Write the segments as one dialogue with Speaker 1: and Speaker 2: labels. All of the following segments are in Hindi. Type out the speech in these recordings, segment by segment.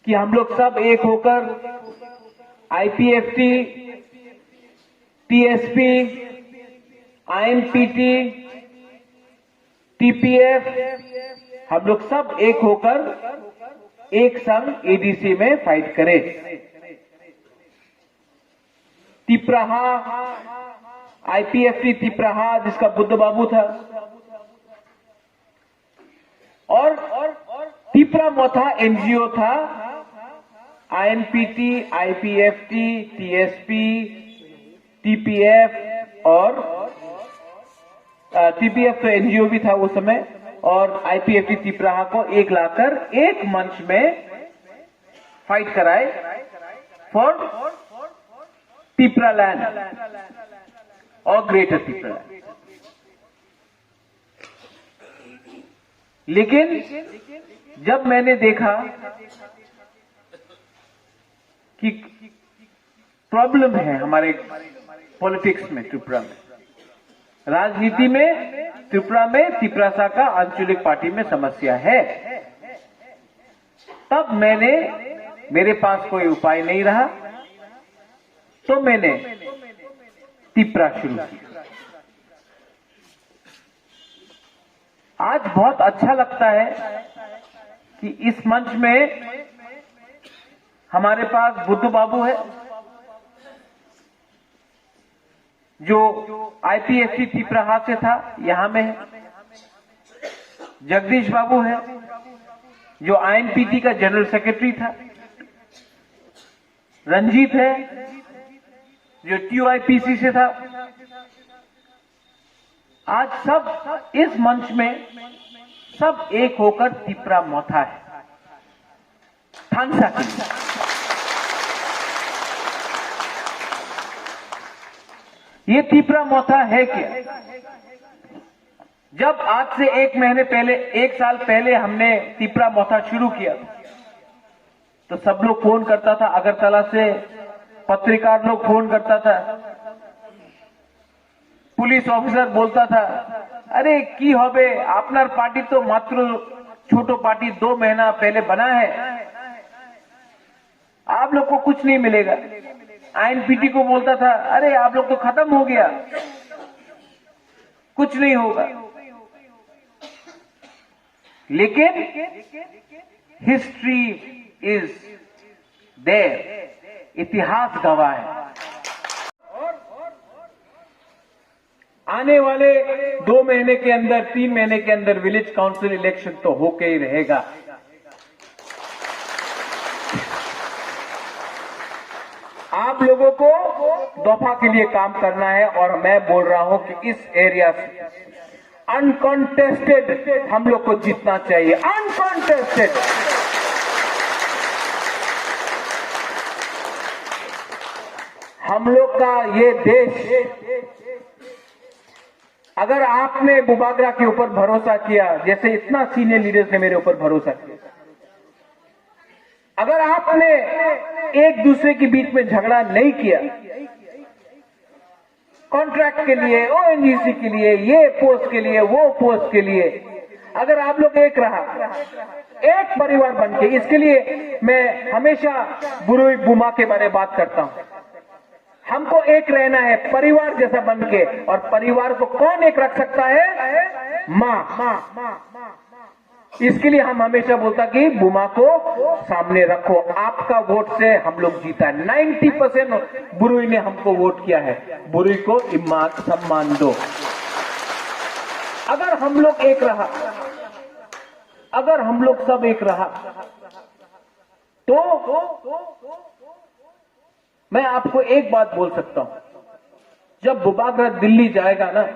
Speaker 1: कि हम लोग सब एक होकर आईपीएफटी, टीएसपी, आईएनपीटी, टीपीएफ, हम लोग सब एक होकर एक संग एडीसी में फाइट करें। तिपराहा, आईपीएफटी तिपराहा जिसका बुद्ध बाबू था, और तिपरामोथा एनजीओ था, आईएनपीटी, आईपीएफटी, टीएसपी, टीपीएफ और टीपीएफ तो एनजीओ भी था उस समय, और आईपीएफटी तिपराहा को एक लाकर एक मंच में फाइट कराए फॉर तिपरालैंड और ग्रेटर तिपरालैंड। लेकिन जब मैंने देखा कि प्रॉब्लम है हमारे पॉलिटिक्स में, त्रिपुरा में, राजनीति में, त्रिपुरा में तिपरासा का आंचलिक पार्टी में समस्या है, तब मेरे पास कोई उपाय नहीं रहा, तो मैंने तिपरा शुरू किया। आज बहुत अच्छा लगता है कि इस मंच में हमारे पास बुद्ध बाबू है, जो आईपीएफटी तिपराहा से था, यहां में है। जगदीश बाबू है, जो आईएनपीटी का जनरल सेक्रेटरी था। रंजीत है, जो टीओआईपीसी से था। आज सब इस मंच में सब एक होकर तिपरामोथा है, थांगसा की। ये तिपरामोथा है क्या? जब आज से एक साल पहले हमने तिपरामोथा शुरू किया तो सब लोग फोन करता था, अगरतला से पत्रकार लोग फोन करता था, पुलिस ऑफिसर बोलता था, अरे की होबे आपनार पार्टी तो मात्र छोटो पार्टी 2 महीना पहले बना है, आप लोग को कुछ नहीं मिलेगा। आईएनपीटी को बोलता था, अरे आप लोग तो खत्म हो गया, कुछ नहीं होगा। लेकिन हिस्ट्री इज देयर, इतिहास गवाह है। आने वाले 2 महीने के अंदर, 3 महीने के अंदर विलेज काउंसिल इलेक्शन तो होके ही रहेगा। आप लोगों को दफा के लिए काम करना है, और मैं बोल रहा हूं कि इस एरिया से अनकॉन्टेस्टेड हम लोग को जीतना चाहिए, अनकॉन्टेस्टेड। हम लोग का ये देश, अगर आपने बुबागरा के ऊपर भरोसा किया, जैसे इतना सीनियर लीडर्स ने मेरे ऊपर भरोसा किया, अगर आपने एक दूसरे के बीच में झगड़ा नहीं किया, कॉन्ट्रैक्ट के लिए, ओएनजीसी के लिए, ये पोस्ट के लिए, वो पोस्ट के लिए, अगर आप लोग एक रहा, एक परिवार बन के, इसके लिए मैं हमेशा बुरुई बुमा के बारे में बात करता हूं। हमको एक रहना है, परिवार जैसा बन के, और परिवार को कौन एक रख सकता है? मां। इसके लिए हम हमेशा बोलता कि बुमा को सामने रखो। आपका वोट से हम लोग जीता है। 90% बुरुई ने हमको वोट किया है। बुरुई को इम्मात सम्मान दो। अगर हम लोग एक रहा, अगर हम लोग सब एक रहा, तो मैं आपको एक बात बोल सकता हूं, जब बुबागरा दिल्ली जाएगा ना,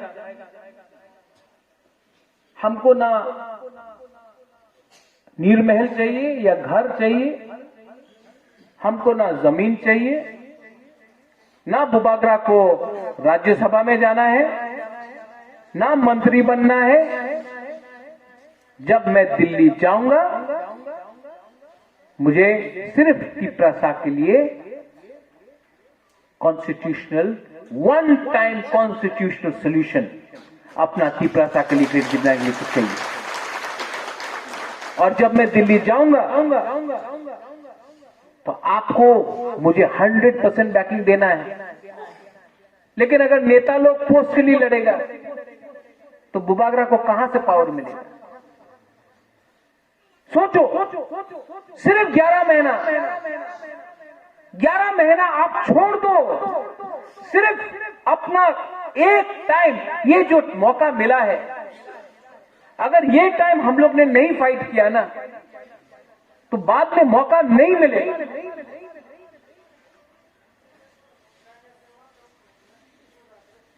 Speaker 1: हमको ना नीरमहल चाहिए या घर चाहिए, हमको ना जमीन चाहिए, ना बुबागरा को राज्यसभा में जाना है, ना मंत्री बनना है। जब मैं दिल्ली जाऊंगा, मुझे सिर्फ तिपरासा के लिए constitutional, one time constitutional solution अपना तिपरासा के लिए चाहिए। और जब मैं दिल्ली जाऊंगा तो आपको मुझे 100% बैकिंग देना है। लेकिन अगर नेता लोग पोस्ट के लिए लड़ेगा तो बुबागरा को कहां से पावर मिलेगा? सोचो, सिर्फ 11 महीना आप छोड़ दो। सिर्फ अपना एक टाइम, ये जो मौका मिला है, अगर ये टाइम हम लोग ने नहीं फाइट किया ना तो बाद में मौका नहीं मिलेगा।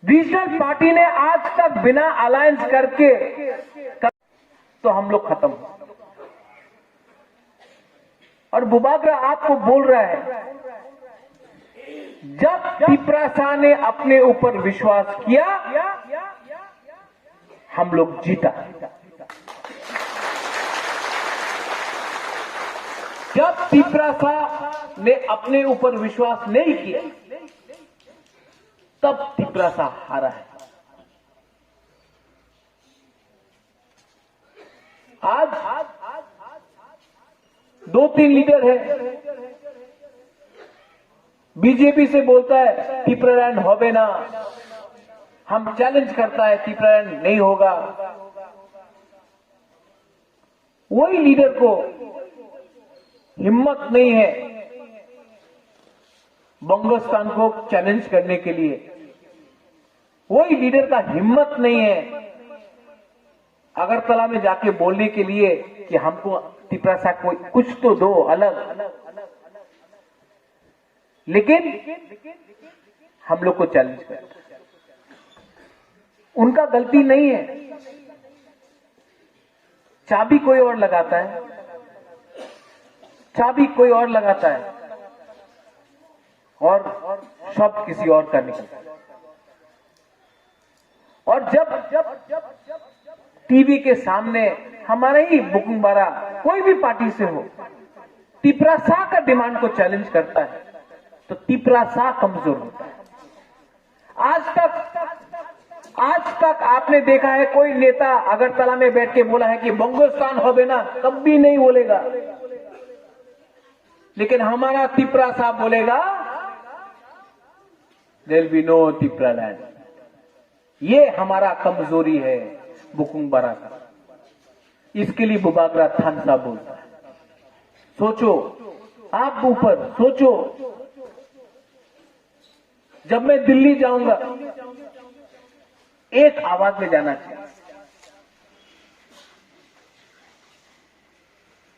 Speaker 1: रीजनल पार्टी ने आज तक बिना अलायंस करके तो हम लोग खत्म। और बुबागरा आपको बोल रहा है, जब पिपरासा ने अपने ऊपर विश्वास किया हम लोग जीता। जब पिपरासा ने अपने ऊपर विश्वास नहीं किया तब पिपरासा हारा है। आज 2-3 लीडर है, बीजेपी से बोलता है पिपरालैंड होबे ना, हम चैलेंज करता है पिपरालैंड नहीं होगा। वही लीडर को हिम्मत नहीं है बंगोस्तान को चैलेंज करने के लिए, वही लीडर का हिम्मत नहीं है अगरतला में जाके बोलने के लिए कि हमको पिपरासा को कुछ तो दो अलग। लेकिन हम लोग को चैलेंज करता है। उनका गलती नहीं है, चाबी कोई और लगाता है, चाबी कोई और लगाता है और शब्द किसी और का निकलता है। और जब टीवी के सामने हमारे ही बुकुंबारा कोई भी पार्टी से हो पिपरासा का डिमांड को चैलेंज करता है तो पिपरासा कमजोर होता है। आज तक आपने देखा है कोई नेता अगरतला में बैठ के बोला है कि बंगोस्तान होबे ना, कभी नहीं बोलेगा। लेकिन हमारा पिपरासा बोलेगा देयर विल बी नो पिपरालैंड। ये हमारा कमजोरी है बुकुंबारा का, इसके लिए बुबागरा थानसा बोलता है। सोचो, आप ऊपर सोचो, जब मैं दिल्ली जाऊंगा एक आवाज में जाना चाहिए।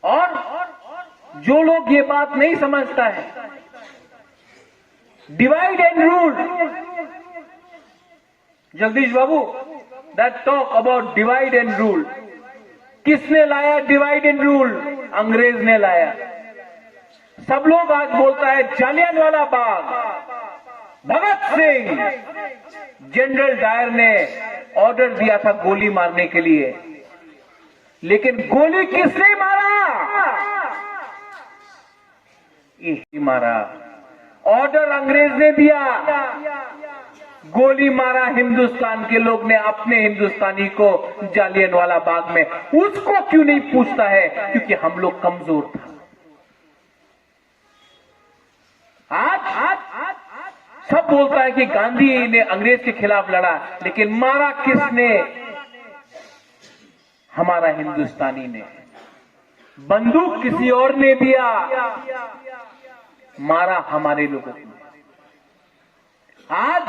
Speaker 1: और जो लोग ये बात नहीं समझता है, divide and rule, Jagdish Babu, that talk about divide and rule, किसने लाया डिवाइड एंड रूल? अंग्रेज ने लाया। सब लोग आज बोलता है जालियांवाला बाग, भगत सिंह, जनरल डायर ने ऑर्डर दिया था गोली मारने के लिए, लेकिन गोली किसने मारा? इसी मारा। ऑर्डर अंग्रेज ने दिया, गोली मारा हिंदुस्तान के लोग ने अपने हिंदुस्तानी को जालियांवाला बाग में। उसको क्यों नहीं पूछता है? क्योंकि हम लोग कमजोर था। आज सब बोलता है कि गांधी ने अंग्रेज के खिलाफ लड़ा, लेकिन मारा किसने? हमारा हिंदुस्तानी ने। बंदूक किसी और ने दिया, मारा हमारे लोगों को। आज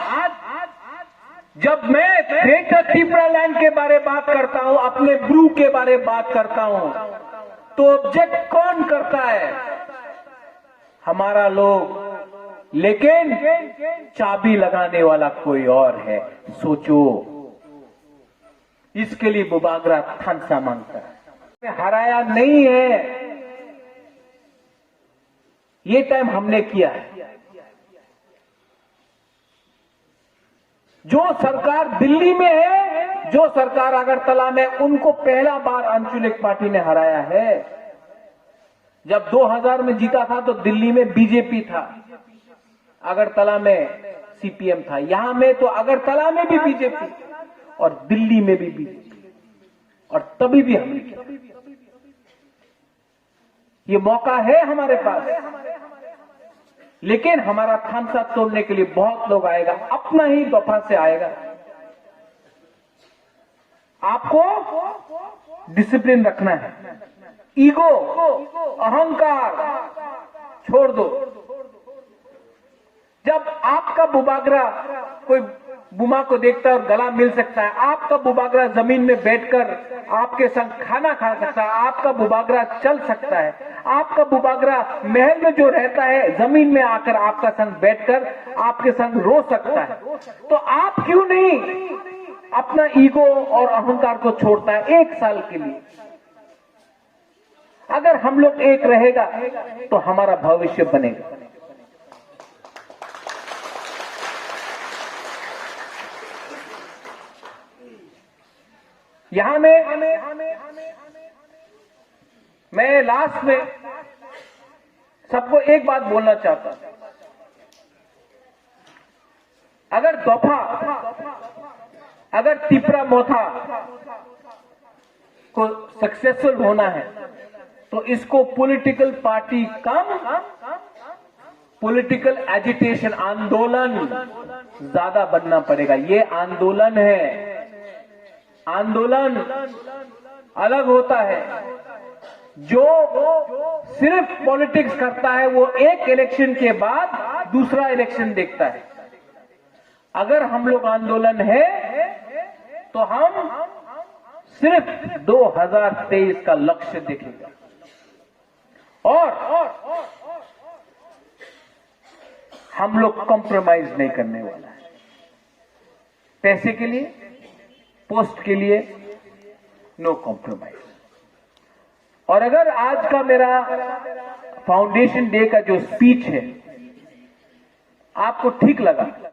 Speaker 1: जब मैं ग्रेटर पिपरालैंड के बारे में बात करता हूं, अपने ब्रू के बारे में बात करता हूं, तो ऑब्जेक्ट कौन करता है? हमारा लोग। लेकिन चाबी लगाने वाला कोई और है। सोचो, इसके लिए बुबागरा थानसा मांगता है। हराया नहीं है, ये टाइम हमने किया है। जो सरकार दिल्ली में है, जो सरकार अगरतला में, उनको पहला बार अंशुलिक पार्टी ने हराया है। जब 2000 में जीता था तो दिल्ली में बीजेपी था, अगरतला में सीपीएम था। यहां में तो अगरतला में भी बीजेपी और दिल्ली में भी बीजेपी, और तभी भी हमने किया। ये मौका है हमारे पास। लेकिन हमारा थामसा तोड़ने के लिए बहुत लोग आएगा, अपना ही दफा से आएगा। आपको डिसिप्लिन रखना है, ईगो, अहंकार छोड़ दो। जब आपका बुबागरा कोई बुमा को देखता है और गला मिल सकता है, आपका बुबागरा जमीन में बैठकर आपके संग खाना खा सकता है, आपका बुबागरा चल सकता है, आपका बुबागरा महल में जो रहता है जमीन में आकर आपका संग बैठकर आपके संग रो सकता है, तो आप क्यों नहीं अपना ईगो और अहंकार को छोड़ता है 1 साल के लिए? अगर हम लोग एक रहेगा तो हमारा भविष्य बनेगा। यहां मैं लास्ट में सबको एक बात बोलना चाहता हूं। अगर तिपरा मोथा को सक्सेसफुल होना है तो इसको पॉलिटिकल पार्टी कम पॉलिटिकल एजिटेशन, आंदोलन ज्यादा बनना पड़ेगा। ये आंदोलन है, आंदोलन अलग होता है। जो सिर्फ पॉलिटिक्स करता है वो एक इलेक्शन के बाद दूसरा इलेक्शन देखता है। अगर हम लोग आंदोलन है तो हम सिर्फ 2023 का लक्ष्य देखेंगे और हम लोग कॉम्प्रोमाइज नहीं करने वाला है। पैसे के लिए, पोस्ट के लिए नो कॉम्प्रोमाइज। और अगर आज का मेरा फाउंडेशन डे का जो स्पीच है आपको ठीक लगा